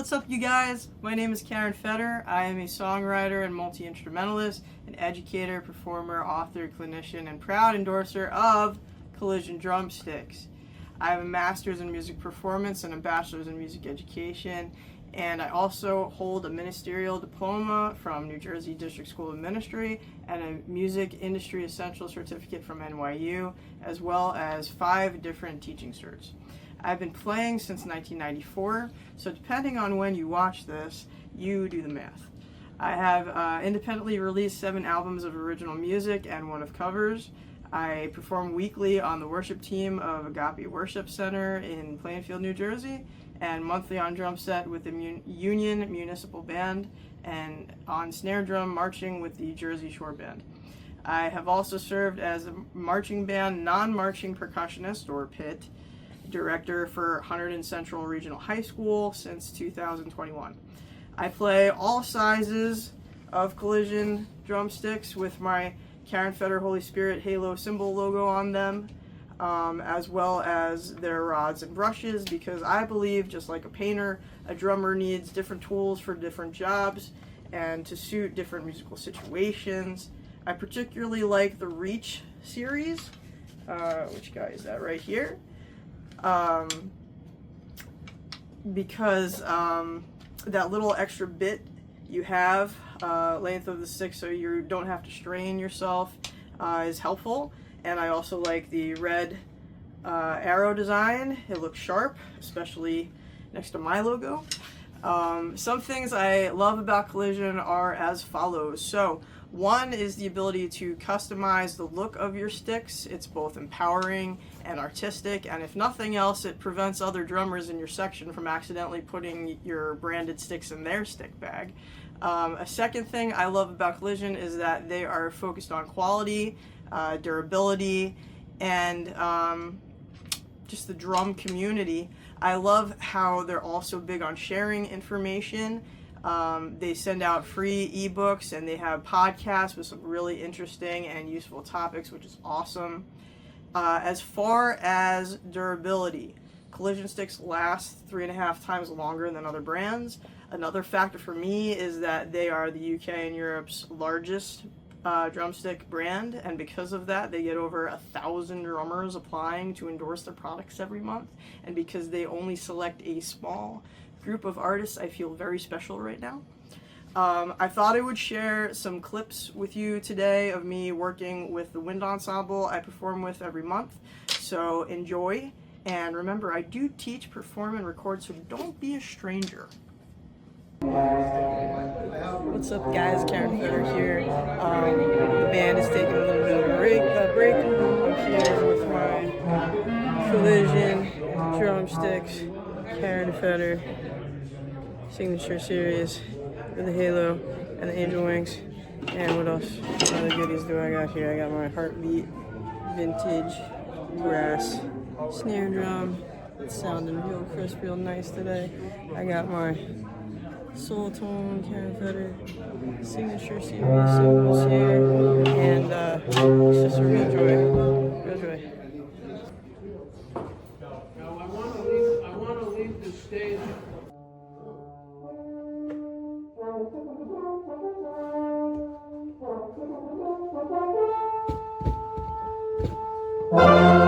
What's up, you guys? My name is Caryn Fetter. I am a songwriter and multi-instrumentalist, an educator, performer, author, clinician, and proud endorser of Collision Drumsticks. I have a master's in music performance and a bachelor's in music education, and I also hold a ministerial diploma from New Jersey District School of Ministry and a music industry essential certificate from NYU, as well as 5 different teaching certs. I've been playing since 1994, so depending on when you watch this, you do the math. I have independently released 7 albums of original music and 1 of covers. I perform weekly on the worship team of Agape Worship Center in Plainfield, New Jersey, and monthly on drum set with the Union Municipal Band, and on snare drum marching with the Jersey Shore Band. I have also served as a marching band non-marching percussionist, or PIT, director for Hunterdon Central Regional High School since 2021. I play all sizes of Collision drumsticks with my Caryn Fetter Holy Spirit Halo symbol logo on them, as well as their rods and brushes, because I believe, just like a painter, a drummer needs different tools for different jobs and to suit different musical situations. I particularly like the Reach series, which guy is that right here? Because that little extra bit you have, length of the stick, so you don't have to strain yourself, is helpful. And I also like the red arrow design. It looks sharp, especially next to my logo. Some things I love about Collision are as follows. So, one is the ability to customize the look of your sticks. It's both empowering and artistic, and if nothing else, it prevents other drummers in your section from accidentally putting your branded sticks in their stick bag. A second thing I love about Collision is that they are focused on quality, durability, and just the drum community. I love how they're also big on sharing information. They send out free ebooks, and they have podcasts with some really interesting and useful topics, which is awesome. As far as durability, Collision sticks last 3.5 times longer than other brands. Another factor for me is that they are the UK and Europe's largest drumstick brand, and because of that, they get over 1,000 drummers applying to endorse their products every month. And because they only select a small group of artists, I feel very special right now. I thought I would share some clips with you today of me working with the wind ensemble I perform with every month. So enjoy, and remember, I do teach, perform, and record, so don't be a stranger. What's up, guys? Caryn Fetter here. The band is taking a little bit of a break. I'm here with my Collision drumsticks, Caryn Fetter signature series with the halo and the angel wings. And what else? What other goodies do I got here? I got my Heartbeat vintage brass snare drum. It's sounding real crisp, real nice today. I got my Soul Tone Caryn Fetter signature series symbols here, and it's just a real joy, real joy. Now I want to leave the stage. Thank you.